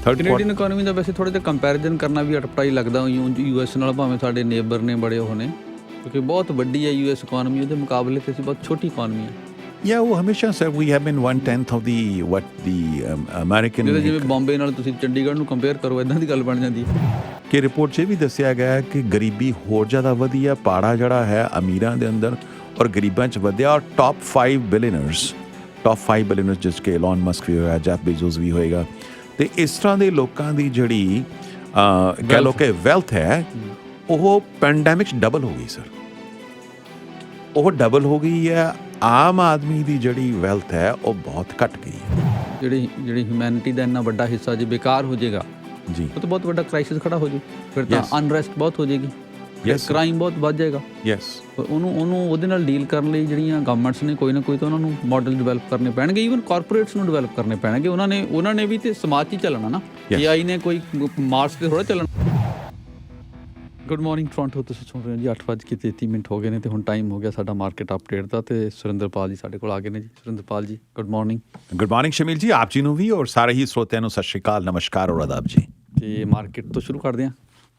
Canadian economy ਦਾ ਵੈਸੇ ਥੋੜ੍ਹਾ ਜਿਹਾ ਕੰਪੈਰੀਜ਼ਨ ਕਰਨਾ ਵੀ ਅਟਪਟਾ ਹੀ ਲੱਗਦਾ US ਨਾਲ, ਭਾਵੇਂ ਸਾਡੇ ਨੇਬਰ ਨੇ ਬੜੇ ਉਹ ਨੇ, ਕਿਉਂਕਿ ਬਹੁਤ ਵੱਡੀ ਹੈ US ਇਕੋਨਮੀ, ਉਹਦੇ ਮੁਕਾਬਲੇ 'ਤੇ ਅਸੀਂ ਬਹੁਤ ਛੋਟੀ ਇਕੋਨਮੀ ਹੈ। Yeah, ਉਹ ਹਮੇਸ਼ਾ sir we have been 1/10 of the American। ਜਿਵੇਂ ਬੰਬੇ ਨਾਲ ਤੁਸੀਂ ਚੰਡੀਗੜ੍ਹ ਨੂੰ ਕੰਪੇਅਰ ਕਰੋ, ਇੱਦਾਂ ਦੀ ਗੱਲ ਬਣ ਜਾਂਦੀ ਹੈ। ਕਿ ਰਿਪੋਰਟ 'ਚ ਇਹ ਵੀ ਦੱਸਿਆ ਗਿਆ ਹੈ ਕਿ ਗਰੀਬੀ ਹੋਰ ਜ਼ਿਆਦਾ ਵਧੀ ਹੈ, ਪਾੜਾ ਜਿਹੜਾ ਹੈ ਅਮੀਰਾਂ ਦੇ ਅੰਦਰ ਔਰ ਗਰੀਬਾਂ 'ਚ ਵਧਿਆ। ਔਰ ਟੌਪ 5 ਬਿਲੀਅਨਰਸ ਜਿਸ ਕਿ ਐਲਨ ਮਸਕ ਵੀ ਹੋਇਆ, ਜੈਫ ਬੇਜ਼ੋਸ ਵੀ ਹੋਏਗਾ, ਅਤੇ ਇਸ ਤਰ੍ਹਾਂ ਦੇ ਲੋਕਾਂ ਦੀ ਜਿਹੜੀ ਕਹਿ ਲਓ ਕਿ ਵੈਲਥ ਹੈ ਉਹ ਪੈਂਡੈਮਿਕ 'ਚ ਡਬਲ ਹੋ ਗਈ ਸਰ। ਉਹ ਡਬਲ ਹੋ ਗਈ ਹੈ। ਆਮ ਆਦਮੀ ਦੀ ਜਿਹੜੀ ਵੈਲਥ ਹੈ ਉਹ ਬਹੁਤ ਘੱਟ ਗਈ ਹੈ। ਜਿਹੜੀ ਹਿਊਮੈਨਿਟੀ ਦਾ ਇੰਨਾ ਵੱਡਾ ਹਿੱਸਾ ਜੇ ਬੇਕਾਰ ਹੋ ਜਾਏਗਾ ਜੀ, ਉਹ ਤਾਂ ਬਹੁਤ ਵੱਡਾ ਕ੍ਰਾਈਸਿਸ ਖੜਾ ਹੋ ਜਾਊ। ਫਿਰ ਤਾਂ ਅਨਰੈਸਟ ਬਹੁਤ ਹੋ ਜਾਏਗੀ, ਕ੍ਰਾਈਮ ਬਹੁਤ ਵੱਧ ਜਾਏਗਾ। ਉਹਦੇ ਨਾਲ ਡੀਲ ਕਰਨ ਲਈ ਜਿਹੜੀਆਂ ਗਵਰਨਮੈਂਟਸ ਨੇ ਕੋਈ ਨਾ ਕੋਈ ਤਾਂ ਉਹਨਾਂ ਨੂੰ ਮਾਡਲ ਡਿਵੈਲਪ ਕਰਨੇ ਪੈਣਗੇ। ਈਵਨ ਕਾਰਪੋਰੇਟਸ ਨੂੰ ਡਿਵੈਲਪ ਕਰਨੇ ਪੈਣਗੇ। ਉਹਨਾਂ ਨੇ ਵੀ ਤੇ ਸਮਾਜ 'ਚ ਹੀ ਚੱਲਣਾ ਨਾ। AI ਨੇ ਕੋਈ ਮਾਰਸ 'ਤੇ ਥੋੜ੍ਹਾ ਚੱਲਣਾ। ਗੁੱਡ ਮਾਰਨਿੰਗ ਟੋਰਾਂਟੋ, ਤੁਸੀਂ ਸੁਣ ਰਹੇ ਹੋ ਜੀ 8:33 ਹੋ ਗਏ ਨੇ ਅਤੇ ਹੁਣ ਟਾਈਮ ਹੋ ਗਿਆ ਸਾਡਾ ਮਾਰਕੀਟ ਅਪਡੇਟ ਦਾ, ਅਤੇ ਸੁਰਿੰਦਰਪਾਲ ਜੀ ਸਾਡੇ ਕੋਲ ਆ ਗਏ ਨੇ ਜੀ। ਸੁਰਿੰਦਰਪਾਲ ਜੀ good morning. Good morning Shamil ਜੀ, ਆਪ ਜੀ ਨੂੰ ਵੀ ਔਰ ਸਾਰੇ ਹੀ ਸਰੋਤਿਆਂ ਨੂੰ ਸਤਿ ਸ਼੍ਰੀ ਅਕਾਲ, ਨਮਸਕਾਰ ਔਰ ਆਦਾਬ ਜੀ। ਅਤੇ ਮਾਰਕੀਟ ਤੋਂ ਸ਼ੁਰੂ ਕਰਦੇ ਹਾਂ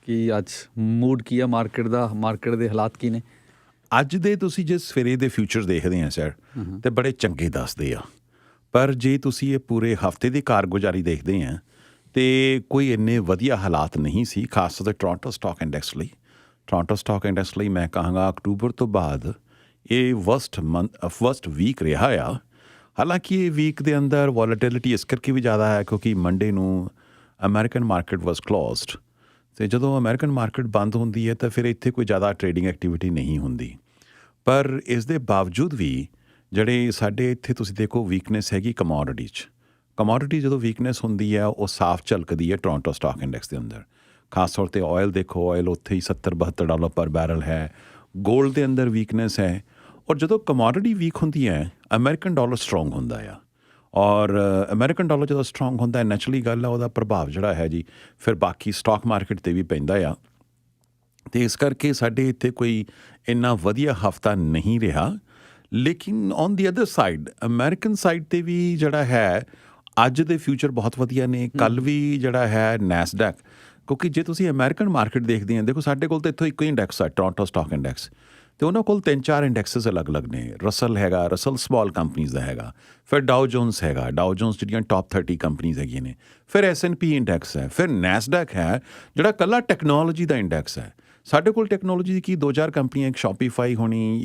ਕਿ ਅੱਜ ਮੂਡ ਕੀ ਆ ਮਾਰਕੀਟ ਦਾ, ਮਾਰਕੀਟ ਦੇ ਹਾਲਾਤ ਕੀ ਨੇ ਅੱਜ ਦੇ? ਤੁਸੀਂ ਜੇ ਸਵੇਰੇ ਦੇ ਫਿਊਚਰ ਦੇਖਦੇ ਆ ਸਰ ਤੇ ਬੜੇ ਚੰਗੇ ਦੱਸਦੇ ਆ, ਪਰ ਜੇ ਤੁਸੀਂ ਇਹ ਪੂਰੇ ਹਫ਼ਤੇ ਦੀ ਕਾਰਗੁਜ਼ਾਰੀ ਦੇਖਦੇ ਆ ਤੇ ਕੋਈ ਇੰਨੇ ਵਧੀਆ ਹਾਲਾਤ ਨਹੀਂ ਸੀ, ਖਾਸ ਤੌਰ 'ਤੇ ਟੋਰਾਂਟੋ ਸਟਾਕ ਇੰਡੈਕਸ ਲਈ। ਟੋਰਾਂਟੋ ਸਟਾਕ ਇੰਡੈਕਸ ਲਈ ਮੈਂ ਕਹਾਂਗਾ ਅਕਤੂਬਰ ਤੋਂ ਬਾਅਦ ਇਹ ਵਸਟ ਵੀਕ ਰਿਹਾ ਆ। ਹਾਲਾਂਕਿ ਇਹ ਵੀਕ ਦੇ ਅੰਦਰ ਵੋਲੇਟਿਲਿਟੀ ਇਸ ਕਰਕੇ ਵੀ ਜ਼ਿਆਦਾ ਹੈ ਕਿਉਂਕਿ ਮੰਡੇ ਨੂੰ ਅਮਰੀਕਨ ਮਾਰਕੀਟ ਵਾਸ ਕਲੋਜ਼ਡ, ਅਤੇ ਜਦੋਂ ਅਮਰੀਕਨ ਮਾਰਕੀਟ ਬੰਦ ਹੁੰਦੀ ਹੈ ਤਾਂ ਫਿਰ ਇੱਥੇ ਕੋਈ ਜ਼ਿਆਦਾ ਟਰੇਡਿੰਗ ਐਕਟੀਵਿਟੀ ਨਹੀਂ ਹੁੰਦੀ। ਪਰ ਇਸ ਦੇ ਬਾਵਜੂਦ ਵੀ ਜਿਹੜੇ ਸਾਡੇ ਇੱਥੇ ਤੁਸੀਂ ਦੇਖੋ ਵੀਕਨੈਸ ਹੈਗੀ ਕਮੋਡਿਟੀ 'ਚ। ਕਮੋਡਿਟੀ ਜਦੋਂ ਵੀਕਨੈਸ ਹੁੰਦੀ ਹੈ ਉਹ ਸਾਫ਼ ਝਲਕਦੀ ਹੈ ਟੋਰਾਂਟੋ ਸਟਾਕ ਇੰਡੈਕਸ ਦੇ ਅੰਦਰ। ਖਾਸ ਤੌਰ 'ਤੇ ਆਇਲ ਦੇਖੋ, ਆਇਲ ਉੱਥੇ ਹੀ $70-72 ਪਰ ਬੈਰਲ ਹੈ। ਗੋਲਡ ਦੇ ਅੰਦਰ ਵੀਕਨੈਸ ਹੈ। ਔਰ ਜਦੋਂ ਕਮੋਡਿਟੀ ਵੀਕ ਹੁੰਦੀ ਹੈ ਅਮਰੀਕਨ ਡਾਲਰ ਸਟਰੋਂਗ ਹੁੰਦਾ ਆ, ਔਰ ਅਮਰੀਕਨ ਡਾਲਰ ਜਦੋਂ ਸਟਰੋਂਗ ਹੁੰਦਾ ਨੈਚੁਰਲੀ ਗੱਲ ਆ ਉਹਦਾ ਪ੍ਰਭਾਵ ਜਿਹੜਾ ਹੈ ਜੀ ਫਿਰ ਬਾਕੀ ਸਟਾਕ ਮਾਰਕੀਟ 'ਤੇ ਵੀ ਪੈਂਦਾ ਆ। ਅਤੇ ਇਸ ਕਰਕੇ ਸਾਡੇ ਇੱਥੇ ਕੋਈ ਇੰਨਾ ਵਧੀਆ ਹਫ਼ਤਾ ਨਹੀਂ ਰਿਹਾ। ਲੇਕਿਨ on the other side American side 'ਤੇ ਵੀ ਜਿਹੜਾ ਹੈ ਅੱਜ ਦੇ ਫਿਊਚਰ ਬਹੁਤ ਵਧੀਆ ਨੇ। ਕੱਲ੍ਹ ਵੀ ਜਿਹੜਾ ਹੈ ਨੈਸਡੈਕ, ਕਿਉਂਕਿ ਜੇ ਤੁਸੀਂ ਅਮਰੀਕਨ ਮਾਰਕੀਟ ਦੇਖਦੇ ਆ, ਦੇਖੋ ਸਾਡੇ ਕੋਲ ਤਾਂ ਇੱਥੋਂ ਇੱਕੋ ਹੀ ਇੰਡੈਕਸ ਹੈ ਟੋਰਾਂਟੋ ਸਟਾਕ ਇੰਡੈਕਸ, ਅਤੇ ਉਹਨਾਂ ਕੋਲ 3-4 ਇੰਡੈਕਸਿਸ ਅਲੱਗ-ਅਲੱਗ ਨੇ। ਰਸਲ ਹੈਗਾ, ਰਸਲ ਸਮਾਲ ਕੰਪਨੀਜ਼ ਦਾ ਹੈਗਾ, ਫਿਰ ਡਾਓ ਜੋਨਸ ਹੈਗਾ, ਡਾਓ ਜੋਨਸ ਜਿਹੜੀਆਂ ਟੌਪ 30 ਕੰਪਨੀਜ਼ ਹੈਗੀਆਂ ਨੇ, ਫਿਰ S&P ਇੰਡੈਕਸ ਹੈ, ਫਿਰ ਨੈਸਡੈਕ ਹੈ ਜਿਹੜਾ ਇਕੱਲਾ ਟੈਕਨੋਲੋਜੀ ਦਾ ਇੰਡੈਕਸ ਹੈ। ਸਾਡੇ ਕੋਲ ਟੈਕਨੋਲੋਜੀ ਦੀ ਕੀ 2-4 ਕੰਪਨੀਆਂ, ਇੱਕ ਸ਼ੋਪੀਫਾਈ ਹੋਣੀ,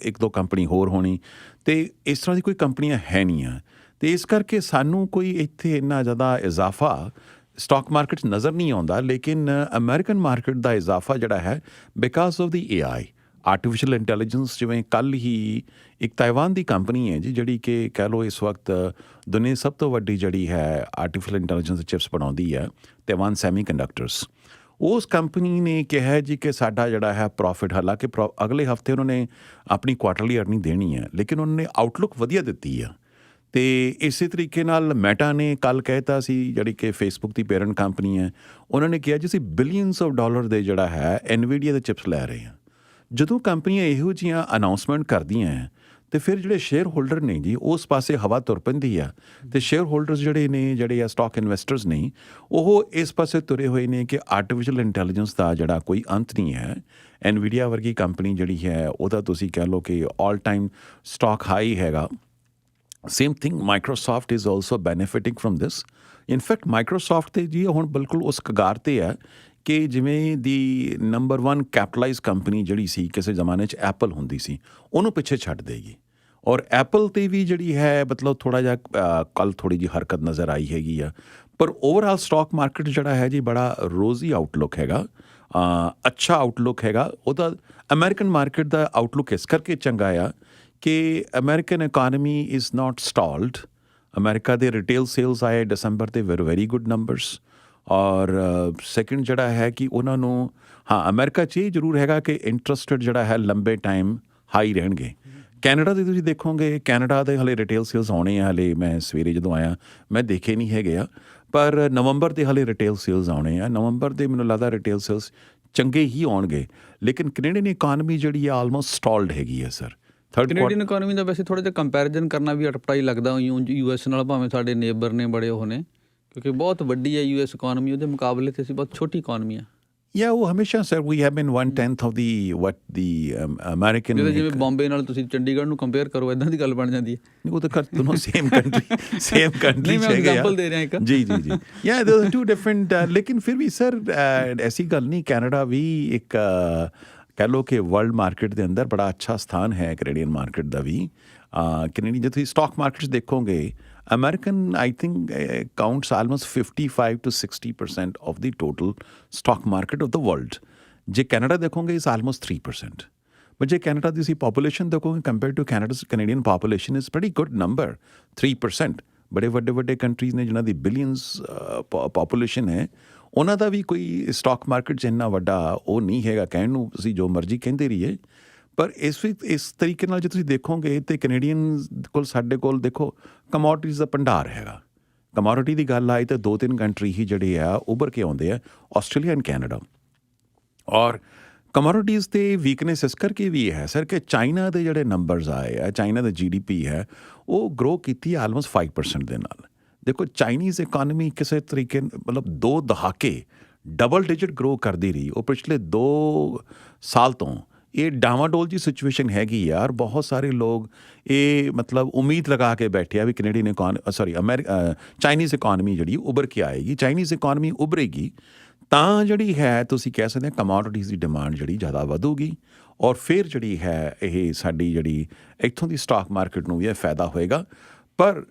ਇੱਕ ਦੋ ਕੰਪਨੀ ਹੋਰ ਹੋਣੀ, ਅਤੇ ਇਸ ਤਰ੍ਹਾਂ ਦੀ ਕੋਈ ਕੰਪਨੀਆਂ ਹੈ ਨਹੀਂ ਆ। ਅਤੇ ਇਸ ਕਰਕੇ ਸਾਨੂੰ ਕੋਈ ਇੱਥੇ ਇੰਨਾ ਜ਼ਿਆਦਾ ਇਜ਼ਾਫਾ ਸਟਾਕ ਮਾਰਕੀਟ 'ਚ ਨਜ਼ਰ ਨਹੀਂ ਆਉਂਦਾ। ਲੇਕਿਨ ਅਮਰੀਕਨ ਮਾਰਕੀਟ ਦਾ ਇਜ਼ਾਫਾ ਜਿਹੜਾ ਹੈ because of the AI artificial intelligence. ਜਿਵੇਂ ਕੱਲ੍ਹ ਹੀ ਇੱਕ ਤਾਈਵਾਨ ਦੀ ਕੰਪਨੀ ਹੈ ਜੀ ਜਿਹੜੀ ਕਿ ਕਹਿ ਲਓ ਇਸ ਵਕਤ ਦੁਨੀਆ ਦੀ ਸਭ ਤੋਂ ਵੱਡੀ ਜਿਹੜੀ ਹੈ ਆਰਟੀਫਿਸ਼ੀਅਲ ਇੰਟੈਲੀਜੈਂਸ ਦੇ ਚਿਪਸ ਬਣਾਉਂਦੀ ਹੈ, ਤਾਈਵਾਨ ਸੈਮੀ ਕੰਡਕਟਰਸ। ਉਸ ਕੰਪਨੀ ਨੇ ਕਿਹਾ ਜੀ ਕਿ ਸਾਡਾ ਜਿਹੜਾ ਹੈ ਪ੍ਰੋਫਿਟ, ਹਾਲਾਂਕਿ ਅਗਲੇ ਹਫ਼ਤੇ ਉਹਨਾਂ ਨੇ ਆਪਣੀ ਕੁਆਰਟਰਲੀ ਅਰਨਿੰਗ ਦੇਣੀ ਹੈ, ਲੇਕਿਨ ਉਹਨਾਂ ਨੇ ਆਊਟਲੁੱਕ ਵਧੀਆ ਦਿੱਤੀ ਆ। ਅਤੇ ਇਸੇ ਤਰੀਕੇ ਨਾਲ ਮੈਟਾ ਨੇ ਕੱਲ੍ਹ ਕਹਿਤਾ ਸੀ, ਜਿਹੜੀ ਕਿ ਫੇਸਬੁੱਕ ਦੀ ਪੇਰੈਂਟ ਕੰਪਨੀ ਹੈ, ਉਹਨਾਂ ਨੇ ਕਿਹਾ ਜੀ ਅਸੀਂ ਬਿਲੀਅਨਸ ਆਫ ਡਾਲਰ ਦੇ ਜਿਹੜਾ ਹੈ ਐਨਵੀਡੀਆ ਦੇ ਚਿਪਸ ਲੈ ਰਹੇ ਹਾਂ। ਜਦੋਂ ਕੰਪਨੀਆਂ ਇਹੋ ਜਿਹੀਆਂ ਅਨਾਊਂਸਮੈਂਟ ਕਰਦੀਆਂ ਹੈ ਅਤੇ ਫਿਰ ਜਿਹੜੇ ਸ਼ੇਅਰ ਹੋਲਡਰ ਨੇ ਜੀ ਉਸ ਪਾਸੇ ਹਵਾ ਤੁਰ ਪੈਂਦੀ ਆ, ਅਤੇ ਸ਼ੇਅਰ ਹੋਲਡਰਸ ਜਿਹੜੇ ਆ ਸਟਾਕ ਇਨਵੈਸਟਰਸ ਨੇ ਉਹ ਇਸ ਪਾਸੇ ਤੁਰੇ ਹੋਏ ਨੇ ਕਿ ਆਰਟੀਫਿਸ਼ੀਅਲ ਇੰਟੈਲੀਜੈਂਸ ਦਾ ਜਿਹੜਾ ਕੋਈ ਅੰਤ ਨਹੀਂ ਹੈ। ਐਨਵੀਡੀਆ ਵਰਗੀ ਕੰਪਨੀ ਜਿਹੜੀ ਹੈ ਉਹਦਾ ਤੁਸੀਂ ਕਹਿ ਲਓ ਕਿ ਆਲ ਟਾਈਮ ਸਟਾਕ ਹਾਈ ਹੈਗਾ। Same thing Microsoft is also benefiting from this. In fact Microsoft 'ਤੇ ਜੀ ਹੁਣ ਬਿਲਕੁਲ ਉਸ ਕਗਾਰ 'ਤੇ ਹੈ ਕਿ ਜਿਵੇਂ ਦੀ ਨੰਬਰ 1 ਕੈਪੀਟਲਾਈਜ਼ ਕੰਪਨੀ ਜਿਹੜੀ ਸੀ ਕਿਸੇ ਜ਼ਮਾਨੇ 'ਚ ਐਪਲ ਹੁੰਦੀ ਸੀ, ਉਹਨੂੰ ਪਿੱਛੇ ਛੱਡ ਦੇਗੀ। ਔਰ ਐਪਲ 'ਤੇ ਵੀ ਜਿਹੜੀ ਹੈ ਮਤਲਬ ਥੋੜ੍ਹਾ ਜਿਹਾ ਕੱਲ੍ਹ ਥੋੜ੍ਹੀ ਜਿਹੀ ਹਰਕਤ ਨਜ਼ਰ ਆਈ ਹੈਗੀ ਆ। ਪਰ ਓਵਰਆਲ ਸਟਾਕ ਮਾਰਕੀਟ ਜਿਹੜਾ ਹੈ ਜੀ ਬੜਾ ਰੋਜ਼ੀ ਆਊਟਲੁੱਕ ਹੈਗਾ, ਅੱਛਾ ਆਊਟਲੁੱਕ ਹੈਗਾ ਉਹਦਾ। ਅਮਰੀਕਨ ਮਾਰਕੀਟ ਦਾ ਆਊਟਲੁੱਕ ਇਸ ਕਰਕੇ ਚੰਗਾ ਆ ਕਿ American economy is not stalled. America ਦੇ ਰਿਟੇਲ ਸੇਲਸ ਆਏ ਦਸੰਬਰ 'ਤੇ ਵੈਰੀ ਗੁੱਡ ਨੰਬਰਸ। ਔਰ ਸੈਕਿੰਡ ਜਿਹੜਾ ਹੈ ਕਿ ਉਹਨਾਂ ਨੂੰ ਅਮਰੀਕਾ 'ਚ ਇਹ ਜ਼ਰੂਰ ਹੈਗਾ ਕਿ ਇੰਟਰਸਟ ਰੇਟ ਜਿਹੜਾ ਹੈ ਲੰਬੇ ਟਾਈਮ ਹਾਈ ਰਹਿਣਗੇ। ਕੈਨੇਡਾ ਦੇ ਤੁਸੀਂ ਦੇਖੋਗੇ, ਕੈਨੇਡਾ ਦੇ ਹਾਲੇ ਰਿਟੇਲ ਸੇਲਸ ਆਉਣੇ ਆ। ਹਾਲੇ ਮੈਂ ਸਵੇਰੇ ਜਦੋਂ ਆਇਆ ਮੈਂ ਦੇਖੇ ਨਹੀਂ ਹੈਗੇ ਆ, ਪਰ ਨਵੰਬਰ ਦੇ ਹਾਲੇ ਰਿਟੇਲ ਸੇਲਸ ਆਉਣੇ ਆ। ਨਵੰਬਰ ਦੇ ਮੈਨੂੰ ਲੱਗਦਾ ਰਿਟੇਲ ਸੇਲਸ ਚੰਗੇ ਹੀ ਆਉਣਗੇ। ਲੇਕਿਨ ਕੈਨੇਡੀਅਨ ਇਕਾਨਮੀ ਜਿਹੜੀ ਆ ਆਲਮੋਸਟ ਸਟਾਲਡ ਹੈਗੀ ਆ ਸਰ। ਕੈਨੇਡੀਅਨ ਇਕੋਨਮੀ ਦਾ ਵੈਸੇ ਥੋੜ੍ਹਾ ਜਿਹਾ ਕੰਪੈਰੀਜ਼ਨ ਕਰਨਾ ਵੀ ਅਟਪਟਾ ਹੀ ਲੱਗਦਾ US ਨਾਲ, ਭਾਵੇਂ ਸਾਡੇ ਨੇਬਰ ਨੇ ਬੜੇ ਉਹ ਨੇ, ਕਿਉਂਕਿ ਬਹੁਤ ਵੱਡੀ ਹੈ US ਇਕੋਨਮੀ, ਉਹਦੇ ਮੁਕਾਬਲੇ 'ਤੇ ਅਸੀਂ ਬਹੁਤ ਛੋਟੀ ਇਕੋਨਮੀ ਆ। Yeah, ਉਹ ਹਮੇਸ਼ਾ sir we have been 1/10 of the American. ਜਿਵੇਂ ਬੰਬੇ ਨਾਲ ਤੁਸੀਂ ਚੰਡੀਗੜ੍ਹ ਨੂੰ ਕੰਪੇਅਰ ਕਰੋ, ਇਦਾਂ ਦੀ ਗੱਲ ਬਣ ਜਾਂਦੀ ਹੈ। ਉਹ ਤਾਂ ਖਰ ਦੋਨੋਂ ਸੇਮ ਕੰਟਰੀ ਮੈਂ ਐਗਜ਼ਾਮਪਲ ਦੇ ਰਿਹਾ ਇੱਕ। ਜੀ ਯਾ ਦੇਰ ਆਰ ਟੂ ਡਿਫਰੈਂਟ, ਲੇਕਿਨ ਫਿਰ ਵੀ ਸਰ ਐਸੀ ਗੱਲ ਨਹੀਂ, ਕੈਨੇਡਾ ਵੀ ਇੱਕ ਕਹਿ ਲਓ ਕਿ ਵਰਲਡ ਮਾਰਕੀਟ ਦੇ ਅੰਦਰ ਬੜਾ ਅੱਛਾ ਸਥਾਨ ਹੈ ਕੈਨੇਡੀਅਨ ਮਾਰਕੀਟ ਦਾ ਵੀ। ਕੈਨੇਡੀਅਨ ਜੇ ਤੁਸੀਂ ਸਟਾਕ ਮਾਰਕੀਟ ਦੇਖੋਗੇ, American, I think, counts almost 55 to 60% of the total stock market of the world. ਜੇ ਕੈਨੇਡਾ ਦੇਖੋਗੇ is almost 3%. But ਜੇ ਕੈਨੇਡਾ ਦੀ ਤੁਸੀਂ population ਦੇਖੋਗੇ compared to Canadian population is pretty good number, 3%. ਬੜੇ ਵੱਡੇ ਕੰਟਰੀਜ਼ ਨੇ ਜਿਨ੍ਹਾਂ ਦੀ ਬਿਲੀਅਨਸ population ਹੈ, ਉਹਨਾਂ ਦਾ ਵੀ ਕੋਈ ਸਟਾਕ ਮਾਰਕੀਟ 'ਚ ਇੰਨਾ ਵੱਡਾ ਉਹ ਨਹੀਂ ਹੈਗਾ, ਕਹਿਣ ਨੂੰ ਅਸੀਂ ਜੋ ਮਰਜ਼ੀ ਕਹਿੰਦੇ ਰਹੀਏ। ਪਰ ਇਸ ਤਰੀਕੇ ਨਾਲ ਜੇ ਤੁਸੀਂ ਦੇਖੋਗੇ ਤਾਂ ਕੈਨੇਡੀਅਨ ਕੋਲ, ਸਾਡੇ ਕੋਲ ਦੇਖੋ ਕਮੋਡਿਟੀਜ਼ ਦਾ ਭੰਡਾਰ ਹੈਗਾ। ਕਮੋਡਿਟੀ ਦੀ ਗੱਲ ਆਈ ਤਾਂ 2-3 ਕੰਟਰੀ ਹੀ ਜਿਹੜੇ ਆ ਉੱਭਰ ਕੇ ਆਉਂਦੇ ਆ, ਆਸਟ੍ਰੇਲੀਆ ਐਂਡ ਕੈਨੇਡਾ। ਔਰ ਕਮੋਡਿਟੀਜ਼ 'ਤੇ ਵੀਕਨੈਸ ਇਸ ਕਰਕੇ ਵੀ ਹੈ ਸਰ ਕਿ ਚਾਈਨਾ ਦੇ ਜਿਹੜੇ ਨੰਬਰਸ ਆਏ ਆ, ਚਾਈਨਾ ਦਾ GDP ਹੈ ਉਹ ਗਰੋ ਕੀਤੀ ਆਲਮੋਸਟ 5% ਦੇ ਨਾਲ। ਦੇਖੋ ਚਾਈਨੀਜ਼ ਇਕੋਨਮੀ ਕਿਸੇ ਤਰੀਕੇ ਮਤਲਬ 2 ਦਹਾਕੇ ਡਬਲ ਡਿਜਿਟ ਗਰੋ ਕਰਦੀ ਰਹੀ। ਉਹ ਪਿਛਲੇ 2 ਸਾਲ ਤੋਂ ਇਹ ਡਾਵਾਡੋਲ ਜੀ ਸਿਚੁਏਸ਼ਨ ਹੈਗੀ ਯਾਰ। ਬਹੁਤ ਸਾਰੇ ਲੋਕ ਇਹ ਮਤਲਬ ਉਮੀਦ ਲਗਾ ਕੇ ਬੈਠੇ ਆ ਵੀ ਕੈਨੇਡੀਅਨ ਚਾਈਨੀਜ਼ ਇਕੋਨਮੀ ਜਿਹੜੀ ਉੱਭਰ ਕੇ ਆਏਗੀ। ਚਾਈਨੀਜ਼ ਇਕੋਨਮੀ ਉੱਭਰੇਗੀ ਤਾਂ ਜਿਹੜੀ ਹੈ ਤੁਸੀਂ ਕਹਿ ਸਕਦੇ ਹੋ ਕਮੋਡਿਟੀਜ਼ ਦੀ ਡਿਮਾਂਡ ਜਿਹੜੀ ਜ਼ਿਆਦਾ ਵਧੂਗੀ, ਔਰ ਫਿਰ ਜਿਹੜੀ ਹੈ ਇਹ ਸਾਡੀ ਜਿਹੜੀ ਇੱਥੋਂ ਦੀ ਸਟਾਕ ਮਾਰਕੀਟ ਨੂੰ ਵੀ ਇਹ ਫਾਇਦਾ ਹੋਏਗਾ। ਪਰ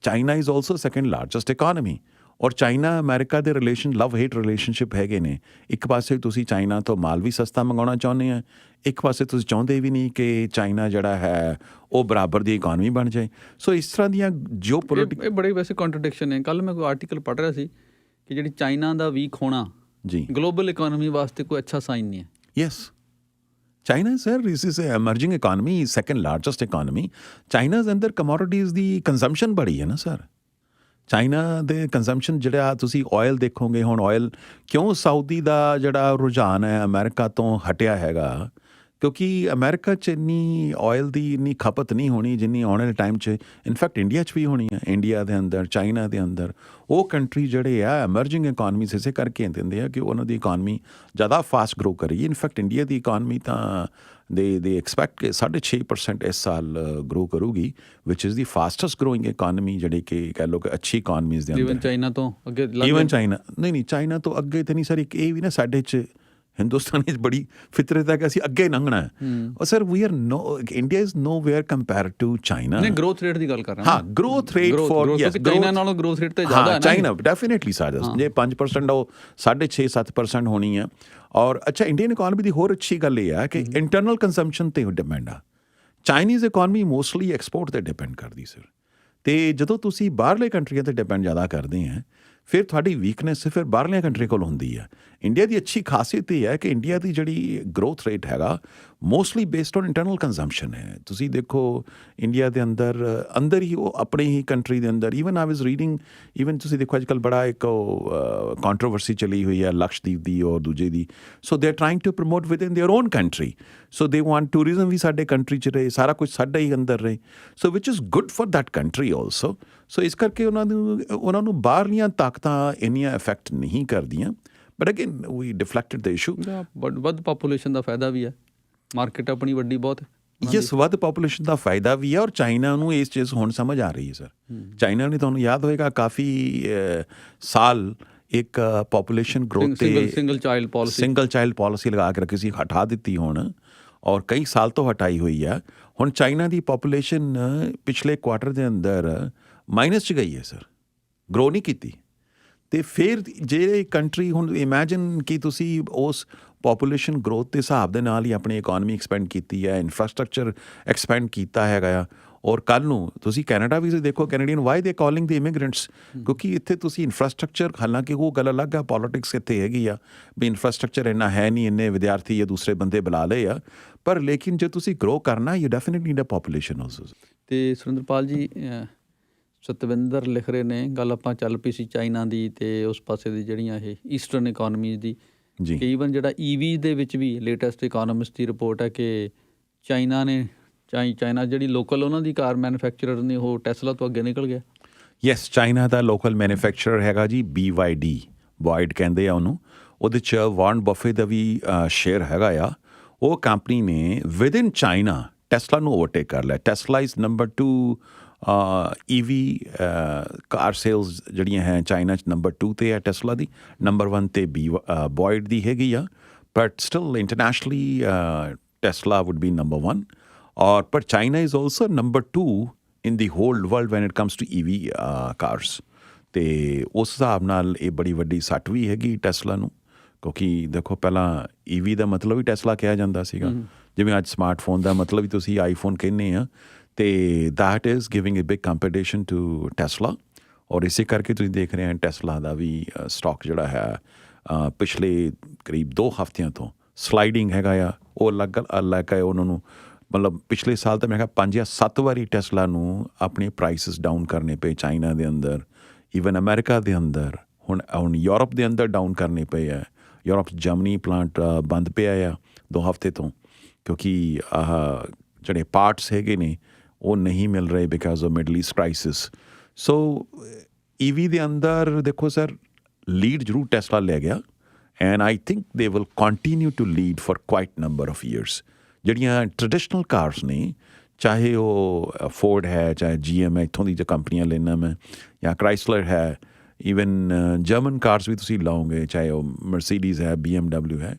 China is also second largest economy, ਔਰ ਚਾਈਨਾ ਅਮਰੀਕਾ ਦੇ ਰਿਲੇਸ਼ਨ ਲਵ ਹੇਟ ਰਿਲੇਸ਼ਨਸ਼ਿਪ ਹੈਗੇ ਨੇ। ਇੱਕ ਪਾਸੇ ਤੁਸੀਂ ਚਾਈਨਾ ਤੋਂ ਮਾਲ ਵੀ ਸਸਤਾ ਮੰਗਾਉਣਾ ਚਾਹੁੰਦੇ ਆ, ਇੱਕ ਪਾਸੇ ਤੁਸੀਂ ਚਾਹੁੰਦੇ ਵੀ ਨਹੀਂ ਕਿ ਚਾਈਨਾ ਜਿਹੜਾ ਹੈ ਉਹ ਬਰਾਬਰ ਦੀ ਇਕੋਨਮੀ ਬਣ ਜਾਏ। ਸੋ ਇਸ ਤਰ੍ਹਾਂ ਦੀਆਂ ਜੋ ਇਹ ਬੜੇ ਵੈਸੇ ਕੰਟਰਡਿਕਸ਼ਨ ਹੈ। ਕੱਲ੍ਹ ਮੈਂ ਕੋਈ ਆਰਟੀਕਲ ਪੜ੍ਹ ਰਿਹਾ ਸੀ ਕਿ ਜਿਹੜੀ ਚਾਈਨਾ ਦਾ ਵੀਕ ਹੋਣਾ ਜੀ ਗਲੋਬਲ ਇਕੋਨਮੀ ਵਾਸਤੇ ਕੋਈ ਅੱਛਾ ਸਾਈਨ ਨਹੀਂ ਹੈ। ਯੈਸ, ਚਾਈਨਾ ਸਰ ਇਸ is emerging economy, second largest economy. China ਦੇ ਅੰਦਰ ਕਮੋਡਿਟੀਜ਼ ਦੀ ਕੰਜ਼ੰਪਸ਼ਨ ਬੜੀ ਹੈ ਨਾ ਸਰ। ਚਾਈਨਾ ਦੇ ਕੰਜ਼ੰਪਸ਼ਨ ਜਿਹੜਾ ਤੁਸੀਂ ਆਇਲ ਦੇਖੋਗੇ, ਹੁਣ ਆਇਲ ਕਿਉਂ ਸਾਊਦੀ ਦਾ ਜਿਹੜਾ ਰੁਝਾਨ ਹੈ ਅਮਰੀਕਾ ਤੋਂ ਹਟਿਆ ਹੈਗਾ, ਕਿਉਂਕਿ ਅਮਰੀਕਾ 'ਚ ਇੰਨੀ ਆਇਲ ਦੀ ਇੰਨੀ ਖਪਤ ਨਹੀਂ ਹੋਣੀ ਜਿੰਨੀ ਆਉਣ ਵਾਲੇ ਟਾਈਮ 'ਚ ਇਨਫੈਕਟ ਇੰਡੀਆ 'ਚ ਵੀ ਹੋਣੀ ਹੈ। ਇੰਡੀਆ ਦੇ ਅੰਦਰ, ਚਾਈਨਾ ਦੇ ਅੰਦਰ ਉਹ ਕੰਟਰੀ ਜਿਹੜੇ ਆ ਐਮਰਜਿੰਗ ਇਕੋਨਮੀਜ਼ ਇਸੇ ਕਰਕੇ ਦਿੰਦੇ ਆ ਕਿ ਉਹਨਾਂ ਦੀ ਇਕੋਨਮੀ ਜ਼ਿਆਦਾ ਫਾਸਟ ਗਰੋ ਕਰੀ। ਇਨਫੈਕਟ ਇੰਡੀਆ ਦੀ ਇਕੋਨਮੀ ਤਾਂ ਦੇ ਐਕਸਪੈਕਟ ਕਿ 6.5% ਇਸ ਸਾਲ ਗਰੋ ਕਰੂਗੀ, which is the fastest growing economy ਜਿਹੜੀ ਕਿ ਕਹਿ ਲਓ ਕਿ ਅੱਛੀ ਇਕੋਨਮੀਜ਼ ਦੇ ਅੰਦਰ। ਈਵਨ ਚਾਈਨਾ ਤੋਂ ਅੱਗੇ, ਈਵਨ ਚਾਈਨਾ ਨਹੀਂ ਚਾਈਨਾ ਤੋਂ ਅੱਗੇ ਤੇ ਨਹੀਂ ਸਰ। ਇੱਕ ਇਹ ਵੀ ਨਾ ਸਾਡੇ 'ਚ ਹਿੰਦੁਸਤਾਨੀ 'ਚ ਬੜੀ ਫਿਤਰਤ ਹੈ ਕਿ ਅਸੀਂ ਅੱਗੇ ਲੰਘਣਾ ਹੈ। ਔਰ sir we are India is nowhere compare to China. ਨਹੀਂ, ਗਰੋਥ ਰੇਟ ਦੀ ਗੱਲ ਕਰ ਰਿਹਾ ਹਾਂ, growth rate for yes, China ਨਾਲੋਂ ਗਰੋਥ ਰੇਟ ਤੇ ਜ਼ਿਆਦਾ ਹੈ ਨਾ। ਚਾਈਨਾ ਡੈਫੀਨੇਟਲੀ ਸਰ ਜੇ 5% ਉਹ 6.5-7% ਹੋਣੀ ਹੈ। ਔਰ ਅੱਛਾ, ਇੰਡੀਅਨ ਇਕੋਨਮੀ ਦੀ ਹੋਰ ਅੱਛੀ ਗੱਲ ਇਹ ਹੈ ਕਿ ਇੰਟਰਨਲ ਕੰਜ਼ੰਪਸ਼ਨ ਤੇ ਡਿਪੈਂਡ ਆ। ਚਾਈਨੀਜ਼ ਇਕੋਨਮੀ ਮੋਸਟਲੀ ਐਕਸਪੋਰਟ ਤੇ ਡਿਪੈਂਡ ਕਰਦੀ ਸਰ। ਤੇ ਜਦੋਂ ਤੁਸੀਂ ਬਾਹਰਲੇ ਕੰਟਰੀਆਂ ਤੇ ਡਿਪੈਂਡ ਜ਼ਿਆਦਾ ਕਰਦੇ ਆ ਫਿਰ ਤੁਹਾਡੀ ਵੀਕਨੈਸ ਫਿਰ ਬਾਹਰਲੀਆਂ ਕੰਟਰੀ ਕੋਲ ਹੁੰਦੀ ਹੈ। ਇੰਡੀਆ ਦੀ ਅੱਛੀ ਖਾਸੀਅਤ ਇਹ ਹੈ ਕਿ ਇੰਡੀਆ ਦੀ ਜਿਹੜੀ ਗਰੋਥ ਰੇਟ ਹੈਗਾ mostly based on internal consumption ਹੈ। ਤੁਸੀਂ ਦੇਖੋ ਇੰਡੀਆ ਦੇ ਅੰਦਰ ਹੀ ਉਹ ਆਪਣੀ ਹੀ ਕੰਟਰੀ ਦੇ ਅੰਦਰ ਈਵਨ ਆਈ ਵਾਜ਼ ਰੀਡਿੰਗ ਈਵਨ ਤੁਸੀਂ ਦੇਖੋ ਅੱਜ ਕੱਲ੍ਹ ਬੜਾ ਇੱਕ ਕੰਟਰੋਵਰਸੀ ਚੱਲੀ ਹੋਈ ਹੈ ਲਕਸ਼ਦੀਪ ਦੀ ਔਰ ਦੂਜੇ ਦੀ। So they are trying to promote within their own country. So they want tourism ਵੀ ਸਾਡੇ ਕੰਟਰੀ 'ਚ ਰਹੇ, ਸਾਰਾ ਕੁਝ ਸਾਡਾ ਹੀ ਅੰਦਰ ਰਹੇ। So which is good for that country also. So ਇਸ ਕਰਕੇ ਉਹਨਾਂ ਨੂੰ ਬਾਹਰਲੀਆਂ ਤਾਕਤਾਂ ਇੰਨੀਆਂ ਇਫੈਕਟ ਨਹੀਂ ਕਰਦੀਆਂ। But again we deflected the issue. ਵੱਧ ਪਾਪੂਲੇਸ਼ਨ ਦਾ ਫਾਇਦਾ ਵੀ ਹੈ, ਮਾਰਕੀਟ ਆਪਣੀ ਵੱਡੀ ਬਹੁਤ ਹੈ। ਯੈਸ, ਵੱਧ ਪਾਪੂਲੇਸ਼ਨ ਦਾ ਫਾਇਦਾ ਵੀ ਹੈ ਔਰ ਚਾਈਨਾ ਨੂੰ ਇਸ ਚੀਜ਼ ਹੁਣ ਸਮਝ ਆ ਰਹੀ ਹੈ ਸਰ। ਚਾਈਨਾ ਨੇ ਤੁਹਾਨੂੰ ਯਾਦ ਹੋਏਗਾ ਕਾਫੀ ਸਾਲ ਇੱਕ ਪਾਪੂਲੇਸ਼ਨ ਗਰੋਥ ਤੇ ਸਿੰਗਲ ਚਾਈਲਡ ਪਾਲਿਸੀ ਲਗਾ ਕੇ ਰੱਖੀ ਸੀ, ਹਟਾ ਦਿੱਤੀ ਹੁਣ ਔਰ ਕਈ ਸਾਲ ਤੋਂ ਹਟਾਈ ਹੋਈ ਆ। ਹੁਣ ਚਾਈਨਾ ਦੀ ਪਾਪੂਲੇਸ਼ਨ ਪਿਛਲੇ ਕੁਆਟਰ ਦੇ ਅੰਦਰ ਮਾਈਨਸ 'ਚ ਗਈ ਹੈ ਸਰ, ਗਰੋ ਨਹੀਂ ਕੀਤੀ। ਅਤੇ ਫਿਰ ਜੇ ਕੰਟਰੀ ਹੁਣ ਇਮੈਜਿਨ ਕਿ ਤੁਸੀਂ ਉਸ ਪਾਪੂਲੇਸ਼ਨ ਗਰੋਥ ਦੇ ਹਿਸਾਬ ਦੇ ਨਾਲ ਹੀ ਆਪਣੀ ਇਕੋਨਮੀ ਐਕਸਪੈਂਡ ਕੀਤੀ ਹੈ, ਇਨਫਰਾਸਟਰਕਚਰ ਐਕਸਪੈਂਡ ਕੀਤਾ ਹੈਗਾ ਆ। ਔਰ ਕੱਲ੍ਹ ਨੂੰ ਤੁਸੀਂ ਕੈਨੇਡਾ ਵੀ ਦੇਖੋ, ਕੈਨੇਡੀਅਨ ਵਾਈ ਦੇ ਕਾਲਿੰਗ ਦੀ ਇਮੀਗ੍ਰੈਂਟਸ, ਕਿਉਂਕਿ ਇੱਥੇ ਤੁਸੀਂ ਇਨਫਰਾਸਟਰਕਚਰ, ਹਾਲਾਂਕਿ ਉਹ ਗੱਲ ਅਲੱਗ ਆ, ਪੋਲੀਟਿਕਸ ਇੱਥੇ ਹੈਗੀ ਆ ਵੀ ਇਨਫਰਾਸਟਰਕਚਰ ਇੰਨਾ ਹੈ ਨਹੀਂ, ਇੰਨੇ ਵਿਦਿਆਰਥੀ ਜਾਂ ਦੂਸਰੇ ਬੰਦੇ ਬੁਲਾ ਲਏ ਆ, ਪਰ ਲੇਕਿਨ ਜੇ ਤੁਸੀਂ ਗਰੋ ਕਰਨਾ you definitely need a population also. ਅਤੇ ਸੁਰਿੰਦਰਪਾਲ ਜੀ, ਸਤਵਿੰਦਰ ਲਿਖ ਰਹੇ ਨੇ, ਗੱਲ ਆਪਾਂ ਚੱਲ ਪਈ ਸੀ ਚਾਈਨਾ ਦੀ ਅਤੇ ਉਸ ਪਾਸੇ ਦੀ ਜਿਹੜੀਆਂ ਇਹ ਈਸਟਰਨ ਇਕੋਨਮੀਜ਼ ਦੀ ਜੀ, ਕਿ ਈਵਨ ਜਿਹੜਾ EV ਦੇ ਵਿੱਚ ਵੀ ਲੇਟੈਸਟ ਇਕੋਨੋਮਿਸਟ ਦੀ ਰਿਪੋਰਟ ਹੈ ਕਿ ਚਾਈਨਾ ਜਿਹੜੀ ਲੋਕਲ ਉਹਨਾਂ ਦੀ ਕਾਰ ਮੈਨੂਫੈਕਚਰਰ ਨੇ ਉਹ ਟੈਸਲਾ ਤੋਂ ਅੱਗੇ ਨਿਕਲ ਗਿਆ। ਯੈਸ, ਚਾਈਨਾ ਦਾ ਲੋਕਲ ਮੈਨੂਫੈਕਚਰਰ ਹੈਗਾ ਜੀ BYD, ਬੋਇਡ ਕਹਿੰਦੇ ਆ ਉਹਨੂੰ। ਉਹਦੇ 'ਚ ਵਾਰਨ ਬਫੇ ਦਾ ਵੀ ਸ਼ੇਅਰ ਹੈਗਾ ਆ। ਉਹ ਕੰਪਨੀ ਨੇ ਵਿਦਇਨ ਚਾਈਨਾ ਟੈਸਲਾ ਨੂੰ ਓਵਰਟੇਕ ਕਰ ਲਿਆ। Tesla is number 2 EV car sales ਜਿਹੜੀਆਂ ਹੈ ਚਾਈਨਾ 'ਚ ਨੰਬਰ 2 'ਤੇ ਹੈ ਟੈਸਲਾ ਦੀ, ਨੰਬਰ 1 'ਤੇ ਬੋਇਡ ਦੀ ਹੈਗੀ ਆ। But still internationally Tesla would be number 1 ਔਰ ਪਰ China is also number 2 in the whole world when it comes to EV cars. ਅਤੇ ਉਸ ਹਿਸਾਬ ਨਾਲ ਇਹ ਬੜੀ ਵੱਡੀ ਸੱਟ ਵੀ ਹੈਗੀ ਟੈਸਲਾ ਨੂੰ, ਕਿਉਂਕਿ ਦੇਖੋ ਪਹਿਲਾਂ EV ਦਾ ਮਤਲਬ ਵੀ ਟੈਸਲਾ ਕਿਹਾ ਜਾਂਦਾ ਸੀਗਾ, ਜਿਵੇਂ ਅੱਜ ਸਮਾਰਟਫੋਨ ਦਾ ਮਤਲਬ ਵੀ ਤੁਸੀਂ ਆਈਫੋਨ ਕਹਿੰਦੇ ਆ। ਅਤੇ that is giving a big competition to Tesla. ਔਰ ਇਸੇ ਕਰਕੇ ਤੁਸੀਂ ਦੇਖ ਰਹੇ ਹੋ ਟੈਸਲਾ ਦਾ ਵੀ ਸਟਾਕ ਜਿਹੜਾ ਹੈ ਪਿਛਲੇ ਕਰੀਬ 2 ਹਫ਼ਤਿਆਂ ਤੋਂ ਸਲਾਈਡਿੰਗ ਹੈਗਾ ਆ। ਉਹ ਅਲੱਗ ਹੈ ਉਹਨਾਂ ਨੂੰ, ਮਤਲਬ ਪਿਛਲੇ ਸਾਲ ਤਾਂ ਮੈਂ ਕਿਹਾ 5 ਜਾਂ 7 ਵਾਰੀ ਟੈਸਲਾ ਨੂੰ ਆਪਣੇ ਪ੍ਰਾਈਸਿਸ ਡਾਊਨ ਕਰਨੇ ਪਏ ਚਾਈਨਾ ਦੇ ਅੰਦਰ, ਈਵਨ ਅਮਰੀਕਾ ਦੇ ਅੰਦਰ, ਹੁਣ ਯੂਰਪ ਦੇ ਅੰਦਰ ਡਾਊਨ ਕਰਨੇ ਪਏ ਆ। ਯੂਰਪ 'ਚ ਜਰਮਨੀ ਪਲਾਂਟ ਬੰਦ ਪਿਆ ਆ 2 ਹਫ਼ਤੇ ਤੋਂ, ਕਿਉਂਕਿ ਜਿਹੜੇ ਪਾਰਟਸ ਹੈਗੇ ਨੇ ਉਹ ਨਹੀਂ ਮਿਲ ਰਹੇ because of middle East crisis. So EV ਦੇ ਅੰਦਰ ਦੇਖੋ ਸਰ, ਲੀਡ ਜ਼ਰੂਰ ਟੈਸਲਾ ਲੈ ਗਿਆ and I think they will continue to lead for quite number of years. ਜਿਹੜੀਆਂ ਟ੍ਰੈਡੀਸ਼ਨਲ ਕਾਰਸ ਨੇ, ਚਾਹੇ ਉਹ ਫੋਰਡ ਹੈ, ਚਾਹੇ GM ਹੈ, ਇੱਥੋਂ ਦੀ ਜੋ ਕੰਪਨੀਆਂ ਲੈਣਾ ਮੈਂ, ਜਾਂ ਕ੍ਰਾਈਸਲਰ ਹੈ, ਈਵਨ ਜਰਮਨ ਕਾਰਸ ਵੀ ਤੁਸੀਂ ਲਾਓਗੇ, ਚਾਹੇ ਉਹ ਮਰਸੀਡੀਜ਼ ਹੈ, BMW ਹੈ,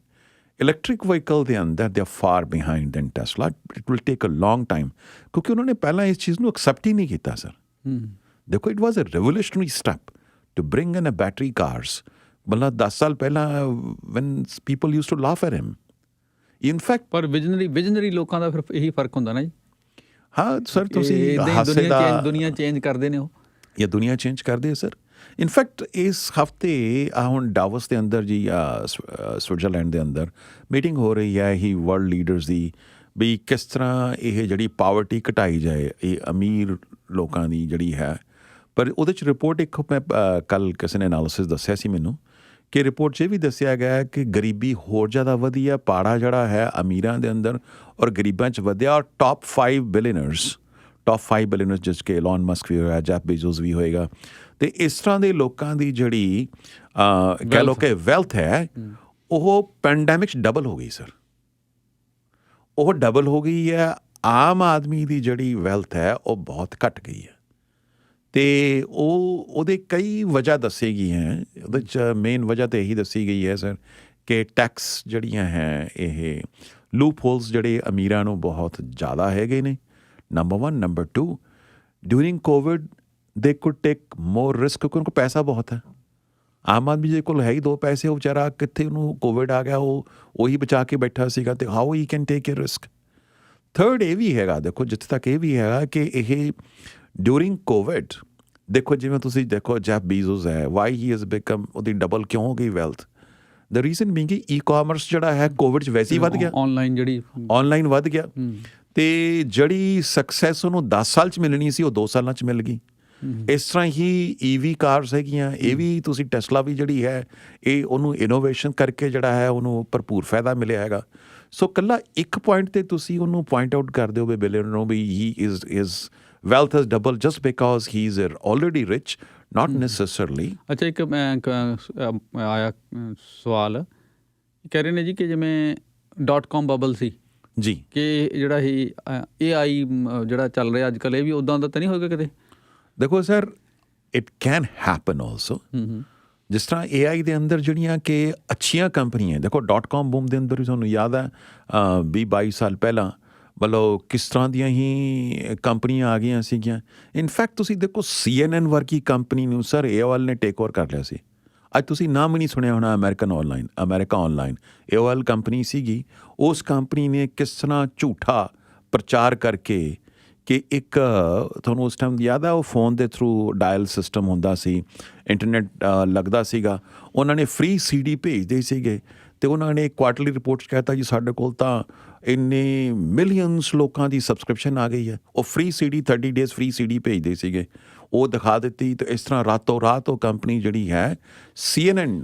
ਇਲੈਕਟ੍ਰਿਕ ਵਹੀਕਲ ਦੇ ਅੰਦਰ they are far behind than Tesla. It will take a long time, ਕਿਉਂਕਿ ਉਹਨਾਂ ਨੇ ਪਹਿਲਾਂ ਇਸ ਚੀਜ਼ ਨੂੰ ਐਕਸੈਪਟ ਹੀ ਨਹੀਂ ਕੀਤਾ ਸਰ। ਦੇਖੋ it was a revolutionary step to bring in a battery cars. ਮਤਲਬ 10 ਸਾਲ ਪਹਿਲਾਂ when people use to laugh at him in fact. ਪਰ ਵਿਜ਼ਨਰੀ ਲੋਕਾਂ ਦਾ ਫਿਰ ਇਹੀ ਫਰਕ ਹੁੰਦਾ ਨਾ ਜੀ। ਹਾਂ ਸਰ, ਤੁਸੀਂ ਦੁਨੀਆ ਚੇਂਜ ਕਰਦੇ ਨੇ ਉਹ, ਜਾਂ ਦੁਨੀਆ ਚੇਂਜ ਕਰਦੇ ਸਰ। ਇਨਫੈਕਟ ਇਸ ਹਫ਼ਤੇ ਹੁਣ ਡਾਵਸ ਦੇ ਅੰਦਰ ਜੀ ਸਵਿਟਜ਼ਰਲੈਂਡ ਦੇ ਅੰਦਰ ਮੀਟਿੰਗ ਹੋ ਰਹੀ ਹੈ ਹੀ ਵਰਲਡ ਲੀਡਰਸ ਦੀ, ਵੀ ਕਿਸ ਤਰ੍ਹਾਂ ਇਹ ਜਿਹੜੀ ਪਾਵਰਟੀ ਘਟਾਈ ਜਾਏ, ਇਹ ਅਮੀਰ ਲੋਕਾਂ ਦੀ ਜਿਹੜੀ ਹੈ। ਪਰ ਉਹਦੇ 'ਚ ਰਿਪੋਰਟ ਇੱਕ ਮੈਂ ਕੱਲ੍ਹ ਕਿਸੇ ਨੇ ਐਨਾਲਿਸਿਸ ਦੱਸਿਆ ਸੀ ਮੈਨੂੰ, ਕਿ ਰਿਪੋਰਟ 'ਚ ਇਹ ਵੀ ਦੱਸਿਆ ਗਿਆ ਕਿ ਗਰੀਬੀ ਹੋਰ ਜ਼ਿਆਦਾ ਵਧੀ ਹੈ, ਪਾੜਾ ਜਿਹੜਾ ਹੈ ਅਮੀਰਾਂ ਦੇ ਅੰਦਰ ਔਰ ਗਰੀਬਾਂ 'ਚ ਵਧਿਆ। ਔਰ ਟੌਪ 5 ਬਿਲੀਅਨਰਸ ਜਿਸ ਕਿ ਐਲਨ ਮਸਕ ਵੀ ਹੋਇਆ, ਜੈਫ ਬੇਜ਼ੋਸ ਵੀ ਹੋਏਗਾ, ਅਤੇ ਇਸ ਤਰ੍ਹਾਂ ਦੇ ਲੋਕਾਂ ਦੀ ਜਿਹੜੀ ਕਹਿ ਲਓ ਕਿ ਵੈਲਥ ਹੈ, ਉਹ ਪੈਂਡੈਮਿਕ 'ਚ ਡਬਲ ਹੋ ਗਈ ਸਰ। ਉਹ ਡਬਲ ਹੋ ਗਈ ਹੈ। ਆਮ ਆਦਮੀ ਦੀ ਜਿਹੜੀ ਵੈਲਥ ਹੈ ਉਹ ਬਹੁਤ ਘੱਟ ਗਈ ਹੈ, ਅਤੇ ਉਹਦੇ ਕਈ ਵਜ੍ਹਾ ਦੱਸੀ ਗਈ ਹੈ। ਉਹਦੇ 'ਚ ਮੇਨ ਵਜ੍ਹਾ ਤਾਂ ਇਹੀ ਦੱਸੀ ਗਈ ਹੈ ਸਰ ਕਿ ਟੈਕਸ ਜਿਹੜੀਆਂ ਹੈ, ਇਹ ਲੂਪ ਹੋਲਸ ਜਿਹੜੇ ਅਮੀਰਾਂ ਨੂੰ ਬਹੁਤ ਜ਼ਿਆਦਾ ਹੈਗੇ ਨੇ, ਨੰਬਰ 1। ਨੰਬਰ 2, ਡਿਊਰਿੰਗ ਕੋਵਿਡ ਦੇ ਕੁਡ ਟੇਕ ਮੋਰ ਰਿਸਕ, ਕਿਉਂਕਿ ਉਹਨਾਂ ਕੋਲ ਪੈਸਾ ਬਹੁਤ ਹੈ। ਆਮ ਆਦਮੀ ਦੇ ਕੋਲ ਹੈ ਹੀ 2 ਪੈਸੇ, ਉਹ ਵਿਚਾਰਾ ਕਿੱਥੇ ਉਹਨੂੰ ਕੋਵਿਡ ਆ ਗਿਆ, ਉਹੀ ਬਚਾ ਕੇ ਬੈਠਾ ਸੀਗਾ, ਅਤੇ how he can take A risk. Third ਇਹ ਵੀ ਹੈਗਾ, ਦੇਖੋ ਜਿੱਥੇ ਤੱਕ ਇਹ ਵੀ ਹੈਗਾ ਕਿ ਇਹ ਡਿਊਰਿੰਗ ਕੋਵਿਡ, ਦੇਖੋ ਜਿਵੇਂ ਤੁਸੀਂ ਦੇਖੋ ਜੈਫ ਬੀਜ਼ੋਸ ਹੈ, ਵਾਈ ਹੀ ਇਜ਼ ਬਿਕਮ, ਉਹਦੀ ਡਬਲ ਕਿਉਂ ਹੋ ਗਈ ਵੈਲਥ? ਦ ਰੀਜ਼ਨ ਬੀਇੰਗ ਕਿ ਈ-ਕਾਮਰਸ ਜਿਹੜਾ ਹੈ ਕੋਵਿਡ 'ਚ ਵੈਸੇ ਹੀ ਵੱਧ ਗਿਆ, ਔਨਲਾਈਨ ਵੱਧ ਗਿਆ, ਅਤੇ ਜਿਹੜੀ ਸਕਸੈਸ ਉਹਨੂੰ 10 ਸਾਲ 'ਚ ਮਿਲਣੀ ਸੀ ਉਹ 2 ਸਾਲਾਂ 'ਚ ਮਿਲ ਗਈ। ਇਸ ਤਰ੍ਹਾਂ ਹੀ EV ਕਾਰਸ ਹੈਗੀਆਂ, ਇਹ ਵੀ ਤੁਸੀਂ ਟੈਸਲਾ ਵੀ ਜਿਹੜੀ ਹੈ, ਇਹ ਉਹਨੂੰ ਇਨੋਵੇਸ਼ਨ ਕਰਕੇ ਜਿਹੜਾ ਹੈ ਉਹਨੂੰ ਭਰਪੂਰ ਫਾਇਦਾ ਮਿਲਿਆ ਹੈਗਾ। ਸੋ ਇਕੱਲਾ ਇੱਕ ਪੁਆਇੰਟ 'ਤੇ ਤੁਸੀਂ ਉਹਨੂੰ ਪੁਆਇੰਟ ਆਊਟ ਕਰ ਦਿਓ ਵੀ ਬਿਲੀਅਨਰ ਨੂੰ, ਵੀ he is wealth has doubled just because he is already rich, not necessarily. ਅੱਛਾ, ਇੱਕ ਆਇਆ ਸਵਾਲ, ਕਹਿ ਰਹੇ ਨੇ ਜੀ ਕਿ ਜਿਵੇਂ .com ਬਬਲ ਸੀ ਜੀ, ਕਿ ਜਿਹੜਾ ਇਹ AI ਜਿਹੜਾ ਚੱਲ ਰਿਹਾ ਅੱਜ ਕੱਲ੍ਹ, ਇਹ ਵੀ ਉੱਦਾਂ ਦਾ ਤਾਂ ਨਹੀਂ ਹੋਏਗਾ ਕਿਤੇ? ਦੇਖੋ sir, it can happen also. ਜਿਸ ਤਰ੍ਹਾਂ AI ਦੇ ਅੰਦਰ ਜਿਹੜੀਆਂ ਕਿ ਅੱਛੀਆਂ ਕੰਪਨੀਆਂ, ਦੇਖੋ .com ਬੂਮ ਦੇ ਅੰਦਰ ਵੀ ਤੁਹਾਨੂੰ ਯਾਦ ਹੈ 20-22 ਸਾਲ ਪਹਿਲਾਂ ਮਤਲਬ ਕਿਸ ਤਰ੍ਹਾਂ ਦੀਆਂ ਹੀ ਕੰਪਨੀਆਂ ਆ ਗਈਆਂ ਸੀਗੀਆਂ। ਇਨਫੈਕਟ ਤੁਸੀਂ ਦੇਖੋ CNN ਵਰਗੀ ਕੰਪਨੀ ਨੂੰ ਸਰ AOL ਨੇ ਟੇਕ ਓਵਰ ਕਰ ਲਿਆ ਸੀ। ਅੱਜ ਤੁਸੀਂ ਨਾਮ ਵੀ ਨਹੀਂ ਸੁਣਿਆ ਹੋਣਾ, ਅਮਰੀਕਾ ਔਨਲਾਈਨ AOL ਕੰਪਨੀ ਸੀਗੀ। ਉਸ ਕੰਪਨੀ ਨੇ ਕਿਸ ਤਰ੍ਹਾਂ ਝੂਠਾ ਪ੍ਰਚਾਰ ਕਰਕੇ ਕਿ ਇੱਕ, ਤੁਹਾਨੂੰ ਉਸ ਟਾਈਮ ਯਾਦ ਆ, ਉਹ ਫੋਨ ਦੇ ਥਰੂ ਡਾਇਲ ਸਿਸਟਮ ਹੁੰਦਾ ਸੀ, ਇੰਟਰਨੈਟ ਲੱਗਦਾ ਸੀਗਾ, ਉਹਨਾਂ ਨੇ ਫ੍ਰੀ CD ਭੇਜਦੇ ਸੀਗੇ, ਅਤੇ ਉਹਨਾਂ ਨੇ ਕੁਆਰਟਰਲੀ ਰਿਪੋਰਟ 'ਚ ਕਹਿਤਾ ਜੀ ਸਾਡੇ ਕੋਲ ਤਾਂ ਇੰਨੇ ਮਿਲੀਅਨਸ ਲੋਕਾਂ ਦੀ ਸਬਸਕ੍ਰਿਪਸ਼ਨ ਆ ਗਈ ਹੈ। ਉਹ free CD 30 days free CD ਭੇਜਦੇ ਸੀਗੇ, ਉਹ ਦਿਖਾ ਦਿੱਤੀ। ਅਤੇ ਇਸ ਤਰ੍ਹਾਂ ਰਾਤੋਂ ਰਾਤ ਉਹ ਕੰਪਨੀ ਜਿਹੜੀ ਹੈ CNN,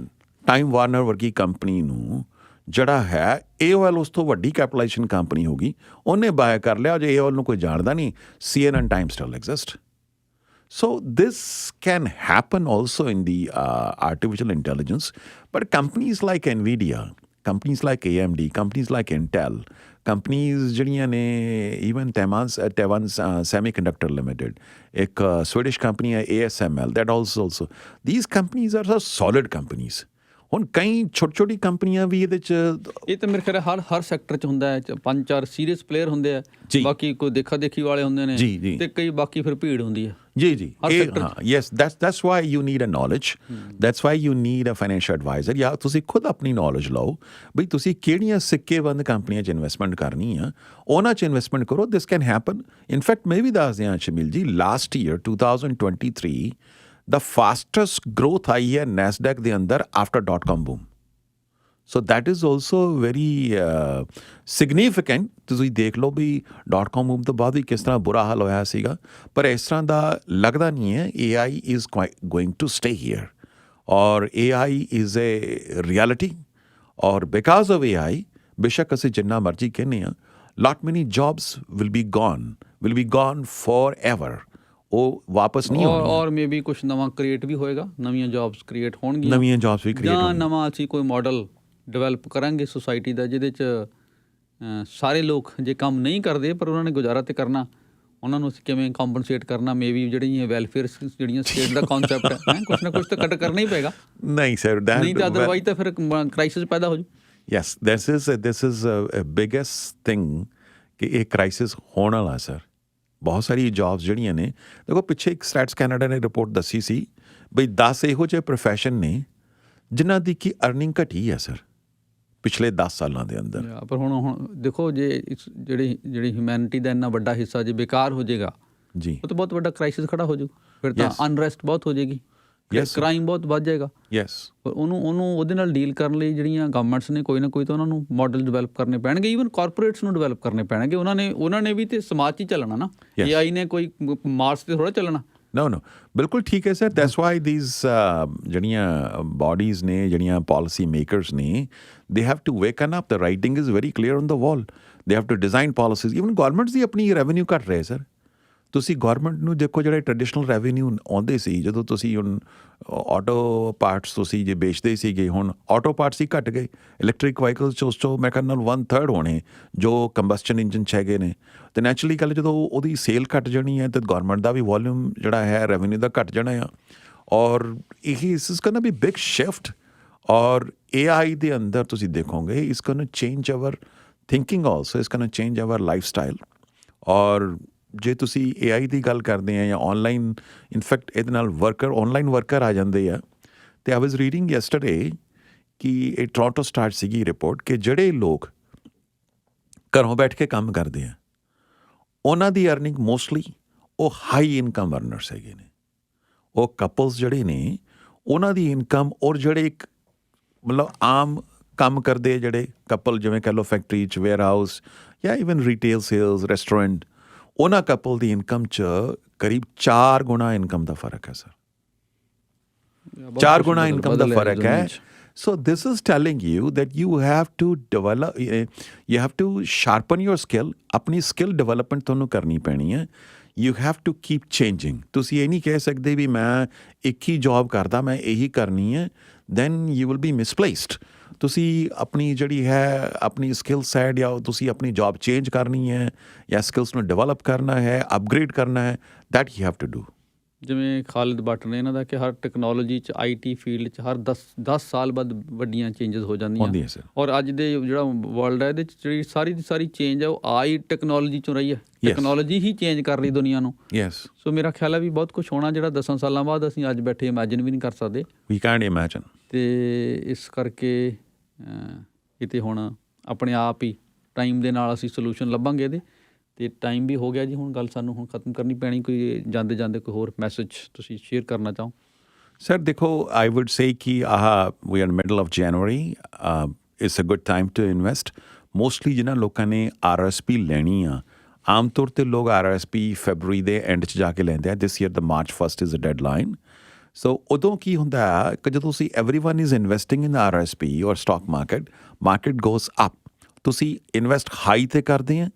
ਟਾਈਮ ਵਾਰਨਰ ਵਰਗੀ ਕੰਪਨੀ ਨੂੰ ਜਿਹੜਾ ਹੈ AOL ਉਸ ਤੋਂ ਵੱਡੀ ਕੈਪੀਟਲਾਈਜੇਸ਼ਨ ਕੰਪਨੀ ਹੋ ਗਈ, ਉਹਨੇ ਬਾਏ ਕਰ ਲਿਆ। ਜੇ AOL ਨੂੰ ਕੋਈ ਜਾਣਦਾ ਨਹੀਂ, CNN time still exist. So this can happen also in the artificial intelligence, but companies like NVIDIA, companies like AMD, companies like Intel, companies ਜਿਹੜੀਆਂ ਨੇ even Taiwan's Semiconductor Limited, ਇੱਕ Swedish company ਹੈ ASML, that also these companies are solid companies. ਹੁਣ ਕਈ ਛੋਟੀ ਕੰਪਨੀਆਂ ਵੀ ਇਹਦੇ ਚ, ਇਹ ਤਾਂ ਮੇਰੇ ਖਿਆਲ ਹਰ ਸੈਕਟਰ ਚ ਹੁੰਦਾ ਹੈ, 5-4 ਸੀਰੀਅਸ ਪਲੇਅਰ ਹੁੰਦੇ ਆ, ਬਾਕੀ ਕੋਈ ਦੇਖਾ ਦੇਖੀ ਵਾਲੇ ਹੁੰਦੇ ਨੇ, ਤੇ ਕਈ ਬਾਕੀ ਫਿਰ ਭੀੜ ਹੁੰਦੀ ਹੈ। ਜੀ yes, that's why you need a knowledge, that's why you need a financial advisor, ਜਾਂ ਤੁਸੀਂ ਖੁਦ ਆਪਣੀ ਨੌਲੇਜ ਲਓ ਬਈ ਤੁਸੀਂ ਕਿਹੜੀਆਂ ਸਿੱਕੇਬੰਦ ਕੰਪਨੀਆਂ 'ਚ ਇਨਵੈਸਟਮੈਂਟ ਕਰਨੀ ਆ, ਉਹਨਾਂ 'ਚ ਇਨਵੈਸਟਮੈਂਟ ਕਰੋ। ਦਿਸ ਕੈਨ ਹੈਪਨ। ਇਨਫੈਕਟ ਮੈਂ ਵੀ ਦੱਸ ਦਿਆਂ ਸ਼ਮੀਲ ਜੀ, last year 2023 the fastest growth आई है NASDAQ ਦੇ ਅੰਦਰ after .com boom. So that is also very significant. ਤੁਸੀਂ ਦੇਖ ਲਓ ਵੀ .com boom ਤੋਂ ਬਾਅਦ ਵੀ ਕਿਸ ਤਰ੍ਹਾਂ ਬੁਰਾ ਹਾਲ ਹੋਇਆ ਸੀਗਾ, ਪਰ ਇਸ ਤਰ੍ਹਾਂ ਦਾ ਲੱਗਦਾ ਨਹੀਂ ਹੈ। AI is going to stay here, ਔਰ AI is a reality, ਔਰ because of AI ਬੇਸ਼ੱਕ ਅਸੀਂ ਜਿੰਨਾ ਮਰਜ਼ੀ ਕਹਿੰਦੇ ਹਾਂ, lot many jobs will be gone forever. ਉਹ ਵਾਪਸ ਨਹੀਂ ਹੋਣੀ, ਔਰ ਮੇਬੀ ਕੁਛ ਨਵਾਂ ਕ੍ਰੀਏਟ ਵੀ ਹੋਏਗਾ, ਨਵੀਆਂ ਜੌਬਸ ਕ੍ਰੀਏਟ ਹੋਣਗੀਆਂ, ਨਵੀਆਂ ਜੌਬਸ ਵੀ ਕ੍ਰੀਏਟ ਹੋਣਗੀਆਂ, ਨਵਾਂ ਅਸੀਂ ਕੋਈ ਮਾਡਲ ਡਿਵੈਲਪ ਕਰਾਂਗੇ ਸੋਸਾਇਟੀ ਦਾ, ਜਿਹਦੇ 'ਚ ਸਾਰੇ ਲੋਕ ਜੇ ਕੰਮ ਨਹੀਂ ਕਰਦੇ ਪਰ ਉਹਨਾਂ ਨੇ ਗੁਜ਼ਾਰਾ ਤੇ ਕਰਨਾ, ਉਹਨਾਂ ਨੂੰ ਅਸੀਂ ਕਿਵੇਂ ਕੰਪਨਸੇਟ ਕਰਨਾ, ਮੇਬੀ ਜਿਹੜੀਆਂ ਵੈਲਫੇਅਰ ਜਿਹੜੀਆਂ ਸਟੇਟ ਦਾ ਕਨਸੈਪਟ ਹੈ, ਕੁਛ ਨਾ ਕੁਛ ਤਾਂ ਕੱਟ ਕਰਨਾ ਹੀ ਪਏਗਾ। ਨਹੀਂ ਸਰ, ਨਹੀਂ ਤਾਂ ਅਦਰਵਾਈਜ਼ ਤਾਂ ਫਿਰ ਕ੍ਰਾਈਸਿਸ ਪੈਦਾ ਹੋ ਜੂ। Yes, this is a biggest thing ਕਿ ਇਹ ਕ੍ਰਾਈਸਿਸ ਹੋਣ ਵਾਲਾ ਸਰ। ਬਹੁਤ ਸਾਰੀ ਜੌਬਸ ਜਿਹੜੀਆਂ ਨੇ, ਦੇਖੋ ਪਿੱਛੇ ਇੱਕ ਸਟੈਟਸ ਕੈਨੇਡਾ ਨੇ ਰਿਪੋਰਟ ਦੱਸੀ ਸੀ ਬਈ 10 ਇਹੋ ਜਿਹੇ ਪ੍ਰੋਫੈਸ਼ਨ ਨੇ ਜਿਨ੍ਹਾਂ ਦੀ ਕਿ ਅਰਨਿੰਗ ਘਟੀ ਹੈ ਸਰ ਪਿਛਲੇ 10 ਸਾਲਾਂ ਦੇ ਅੰਦਰ। ਪਰ ਹੁਣ ਦੇਖੋ, ਜੇ ਜਿਹੜੀ ਹਿਊਮੈਨਿਟੀ ਦਾ ਇੰਨਾ ਵੱਡਾ ਹਿੱਸਾ ਜੇ ਬੇਕਾਰ ਹੋ ਜਾਏਗਾ ਜੀ, ਉਹ ਤਾਂ ਬਹੁਤ ਵੱਡਾ ਕ੍ਰਾਈਸਿਸ ਖੜਾ ਹੋ ਜੂ। ਫਿਰ ਤਾਂ ਅਨਰੈਸਟ ਬਹੁਤ ਹੋ ਜਾਏਗੀ, ਕ੍ਰਾਈਮ ਬਹੁਤ ਵੱਧ ਜਾਏਗਾ। ਉਹਨੂੰ ਉਹਦੇ ਨਾਲ ਡੀਲ ਕਰਨ ਲਈ ਜਿਹੜੀਆਂ ਗਵਰਨਮੈਂਟਸ ਨੇ ਕੋਈ ਨਾ ਕੋਈ ਤਾਂ ਉਹਨਾਂ ਨੂੰ ਮਾਡਲ ਡਿਵੈਲਪ ਕਰਨੇ ਪੈਣਗੇ, ਈਵਨ ਕਾਰਪੋਰੇਟਸ ਨੂੰ ਡਿਵੈਲਪ ਕਰਨੇ ਪੈਣਗੇ। ਉਹਨਾਂ ਨੇ ਵੀ ਤੇ ਸਮਾਜ 'ਚ ਹੀ ਚੱਲਣਾ ਨਾ, AI ਨੇ ਕੋਈ ਮਾਰਸ ਤੇ ਥੋੜ੍ਹਾ ਚੱਲਣਾ। No, ਬਿਲਕੁਲ ਠੀਕ ਹੈ ਸਰ। ਦੈਟਸ ਵਾਈ ਥੀਸ ਜਿਹੜੀਆਂ ਬਾਡੀਜ਼ ਨੇ, ਜਿਹੜੀਆਂ ਪਾਲਿਸੀ ਮੇਕਰਸ ਨੇ, they have to waken up. The writing is very clear on the wall. They have to design policies. Even governments ਦੀ ਆਪਣੀ ਰੈਵਨਿਊ ਘੱਟ ਰਹੇ ਸਰ। ਤੁਸੀਂ ਗੌਰਮੈਂਟ ਨੂੰ ਦੇਖੋ, ਜਿਹੜੇ ਟ੍ਰੈਡੀਸ਼ਨਲ ਰੈਵਨਿਊ ਆਉਂਦੇ ਸੀ, ਜਦੋਂ ਤੁਸੀਂ ਹੁਣ ਆਟੋ ਪਾਰਟਸ ਤੁਸੀਂ ਜੇ ਵੇਚਦੇ ਸੀਗੇ, ਹੁਣ ਆਟੋ ਪਾਰਟਸ ਹੀ ਘੱਟ ਗਏ। ਇਲੈਕਟ੍ਰਿਕ ਵਾਹੀਕਲਸ 'ਚ ਉਸ 'ਚੋਂ ਮੈਂ ਕਹਿੰਦਾ 1/3 ਹੋਣੇ ਜੋ ਕੰਬਸਸ਼ਨ ਇੰਜਨ 'ਚ ਹੈਗੇ ਨੇ। ਅਤੇ ਨੈਚੁਰਲੀ ਗੱਲ ਜਦੋਂ ਉਹਦੀ ਸੇਲ ਘੱਟ ਜਾਣੀ ਹੈ, ਤਾਂ ਗੌਰਮੈਂਟ ਦਾ ਵੀ ਵੋਲਿਊਮ ਜਿਹੜਾ ਹੈ ਰੈਵਨਿਊ ਦਾ ਘੱਟ ਜਾਣਾ ਆ। ਔਰ ਇਸ is going to be big shift. ਔਰ AI ਦੇ ਅੰਦਰ ਤੁਸੀਂ ਦੇਖੋਗੇ, ਇਸ going to change our thinking also, ਇਸ going to change our lifestyle. ਔਰ ਜੇ ਤੁਸੀਂ AI ਦੀ ਗੱਲ ਕਰਦੇ ਆ ਜਾਂ ਔਨਲਾਈਨ, ਇਨਫੈਕਟ ਇਹਦੇ ਨਾਲ ਔਨਲਾਈਨ ਵਰਕਰ ਆ ਜਾਂਦੇ ਆ। ਅਤੇ ਆਈ ਵਾਜ਼ ਰੀਡਿੰਗ ਯੈਸਟਰਡੇ ਕਿ ਇਹ ਟੋਰਾਂਟੋ ਸਟਾਰ ਸੀਗੀ ਰਿਪੋਰਟ ਕਿ ਜਿਹੜੇ ਲੋਕ ਘਰੋਂ ਬੈਠ ਕੇ ਕੰਮ ਕਰਦੇ ਆ, ਉਹਨਾਂ ਦੀ ਅਰਨਿੰਗ ਮੋਸਟਲੀ ਉਹ ਹਾਈ ਇਨਕਮ ਅਰਨਰਸ ਹੈਗੇ ਨੇ। ਉਹ ਕਪਲਸ ਜਿਹੜੇ ਨੇ, ਉਹਨਾਂ ਦੀ ਇਨਕਮ, ਔਰ ਜਿਹੜੇ ਇੱਕ ਮਤਲਬ ਆਮ ਕੰਮ ਕਰਦੇ ਜਿਹੜੇ ਕਪਲ, ਜਿਵੇਂ ਕਹਿ ਲਓ ਫੈਕਟਰੀ 'ਚ, ਵੇਅਰ ਹਾਊਸ, ਜਾਂ ਈਵਨ ਰੀਟੇਲ ਸੇਲਸ, ਰੈਸਟੋਰੈਂਟ, ਉਹਨਾਂ ਕਪਲ ਦੀ ਇਨਕਮ 'ਚ ਕਰੀਬ 4 ਗੁਣਾ ਇਨਕਮ ਦਾ ਫਰਕ ਹੈ ਸਰ। 4 ਗੁਣਾ ਇਨਕਮ ਦਾ ਫਰਕ ਹੈ। So this is telling you that you have to develop, you have to sharpen your skill. ਆਪਣੀ ਸਕਿੱਲ ਡਿਵੈਲਪਮੈਂਟ ਤੁਹਾਨੂੰ ਕਰਨੀ ਪੈਣੀ ਹੈ। You have to keep changing. ਤੁਸੀਂ ਇਹ ਨਹੀਂ ਕਹਿ ਸਕਦੇ ਵੀ ਮੈਂ ਇੱਕ ਹੀ ਜੌਬ ਕਰਦਾ, ਮੈਂ ਇਹੀ ਕਰਨੀ ਹੈ, then you will be misplaced. ਤੁਸੀਂ ਆਪਣੀ ਜਿਹੜੀ ਹੈ ਆਪਣੀ ਸਕਿੱਲ ਸੈਟ, ਜਾਂ ਤੁਸੀਂ ਆਪਣੀ ਜੌਬ ਚੇਂਜ ਕਰਨੀ ਹੈ, ਜਾਂ ਸਕਿੱਲਸ ਨੂੰ ਡਿਵੈਲਪ ਕਰਨਾ ਹੈ, ਅਪਗ੍ਰੇਡ ਕਰਨਾ ਹੈ, that you have to do. ਜਿਵੇਂ ਖਾਲਿਦ ਬੱਟ ਨੇ ਇਹਨਾਂ ਦਾ ਕਿ ਹਰ ਟੈਕਨੋਲੋਜੀ 'ਚ, IT ਫੀਲਡ 'ਚ ਹਰ 10 ਸਾਲ ਬਾਅਦ ਵੱਡੀਆਂ ਚੇਂਜਸ ਹੋ ਜਾਂਦੀਆਂ। ਔਰ ਅੱਜ ਦੇ ਜਿਹੜਾ ਵਰਲਡ ਹੈ, ਇਹਦੇ 'ਚ ਜਿਹੜੀ ਸਾਰੀ ਦੀ ਸਾਰੀ ਚੇਂਜ ਹੈ ਉਹ AI ਟੈਕਨੋਲੋਜੀ 'ਚੋਂ ਰਹੀ ਹੈ। ਟੈਕਨੋਲੋਜੀ ਹੀ ਚੇਂਜ ਕਰ ਰਹੀ ਦੁਨੀਆ ਨੂੰ। ਸੋ ਮੇਰਾ ਖਿਆਲ ਹੈ ਵੀ ਬਹੁਤ ਕੁਛ ਹੋਣਾ ਜਿਹੜਾ 10 ਸਾਲਾਂ ਬਾਅਦ ਅਸੀਂ ਅੱਜ ਬੈਠੇ ਇਮੈਜਿਨ ਵੀ ਨਹੀਂ ਕਰ ਸਕਦੇ। We can't imagine. ਅਤੇ ਇਸ ਕਰਕੇ ਕਿਤੇ ਹੁਣ ਆਪਣੇ ਆਪ ਹੀ ਟਾਈਮ ਦੇ ਨਾਲ ਅਸੀਂ ਸੋਲੂਸ਼ਨ ਲੱਭਾਂਗੇ ਇਹਦੇ। ਅਤੇ ਟਾਈਮ ਵੀ ਹੋ ਗਿਆ ਜੀ, ਹੁਣ ਗੱਲ ਸਾਨੂੰ ਹੁਣ ਖਤਮ ਕਰਨੀ ਪੈਣੀ। ਕੋਈ ਜਾਂਦੇ ਜਾਂਦੇ ਕੋਈ ਹੋਰ ਮੈਸੇਜ ਤੁਸੀਂ ਸ਼ੇਅਰ ਕਰਨਾ ਚਾਹੋ? ਸਰ ਦੇਖੋ, ਆਈ ਵੁੱਡ ਸੇ ਕਿ we are middle of January, it's a good time to invest. Mostly ਜਿਹਨਾਂ ਲੋਕਾਂ ਨੇ RRSP ਲੈਣੀ ਆ, ਆਮ ਤੌਰ 'ਤੇ ਲੋਕ RRSP ਫੈਬਰਰੀ ਦੇ ਐਂਡ 'ਚ ਜਾ ਕੇ ਲੈਂਦੇ ਆ। ਦਿਸ ਈਅਰ ਦਾ March 1 is a deadline. So ਉਦੋਂ ਕੀ ਹੁੰਦਾ ਹੈ ਕਿ ਜਦੋਂ ਤੁਸੀਂ everyone is investing in RRSP ਔਰ ਸਟਾਕ ਮਾਰਕੀਟ ਗੋਜ਼ ਅਪ, ਤੁਸੀਂ ਇਨਵੈਸਟ ਹਾਈ 'ਤੇ ਕਰਦੇ ਆ,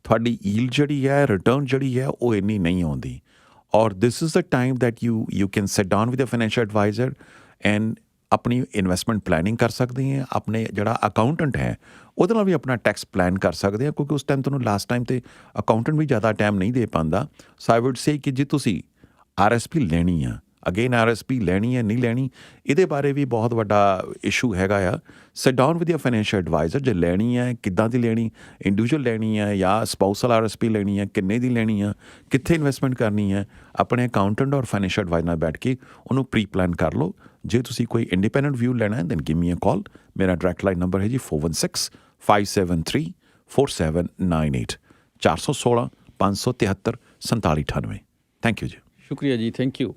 ਤੁਹਾਡੀ ਈਲਡ ਜਿਹੜੀ ਹੈ, ਰਿਟਰਨ ਜਿਹੜੀ ਹੈ, ਉਹ ਇੰਨੀ ਨਹੀਂ ਆਉਂਦੀ। ਔਰ this is the time that you can sit down with a financial adviser and ਆਪਣੀ ਇਨਵੈਸਟਮੈਂਟ ਪਲੈਨਿੰਗ ਕਰ ਸਕਦੇ ਹੈ। ਆਪਣੇ ਜਿਹੜਾ ਅਕਾਊਂਟੈਂਟ ਹੈ ਉਹਦੇ ਨਾਲ ਵੀ ਆਪਣਾ ਟੈਕਸ ਪਲਾਨ ਕਰ ਸਕਦੇ ਆ, ਕਿਉਂਕਿ ਉਸ ਟਾਈਮ ਤੁਹਾਨੂੰ ਲਾਸਟ ਟਾਈਮ ਤੇ ਅਕਾਊਂਟੈਂਟ ਵੀ ਜ਼ਿਆਦਾ ਟਾਈਮ ਨਹੀਂ ਦੇ ਪਾਉਂਦਾ। ਸੋ ਆਈ ਵੁੱਡ ਸੇ ਕਿ ਜੇ ਤੁਸੀਂ RSP ਲੈਣੀ ਆ, ਅਗੇਨ RSP ਲੈਣੀ ਹੈ ਨਹੀਂ ਲੈਣੀ, ਇਹਦੇ ਬਾਰੇ ਵੀ ਬਹੁਤ ਵੱਡਾ ਇਸ਼ੂ ਹੈਗਾ ਆ। Sit down with your financial adviser, ਜੇ ਲੈਣੀ ਹੈ ਕਿੱਦਾਂ ਦੀ ਲੈਣੀ, ਇੰਡੀਵਿਜੂਅਲ ਲੈਣੀ ਹੈ ਜਾਂ ਸਪਾਊਸਲ RSP ਲੈਣੀ ਹੈ, ਕਿੰਨੇ ਦੀ ਲੈਣੀ ਆ, ਕਿੱਥੇ ਇਨਵੈਸਟਮੈਂਟ ਕਰਨੀ ਹੈ, ਆਪਣੇ ਅਕਾਊਂਟੈਂਟ ਔਰ ਫਾਈਨੈਂਸ਼ੀਅਲ ਐਡਵਾਈਜ਼ਰ ਨਾਲ ਬੈਠ ਕੇ ਉਹਨੂੰ ਪ੍ਰੀ ਪਲਾਨ ਕਰ ਲਓ। ਜੇ ਤੁਸੀਂ ਕੋਈ ਇੰਡੀਪੈਂਡੈਂਟ ਵਿਊ ਲੈਣਾ ਹੈ ਦੈਨ ਗਿਵ ਮੀ ਅ ਕਾਲ। ਮੇਰਾ ਡਾਇਰੈਕਟ ਲਾਈਨ ਨੰਬਰ ਹੈ ਜੀ 416-573-4798 416-573-4798। ਥੈਂਕ ਯੂ ਜੀ। ਸ਼ੁਕਰੀਆ ਜੀ, ਥੈਂਕ ਯੂ।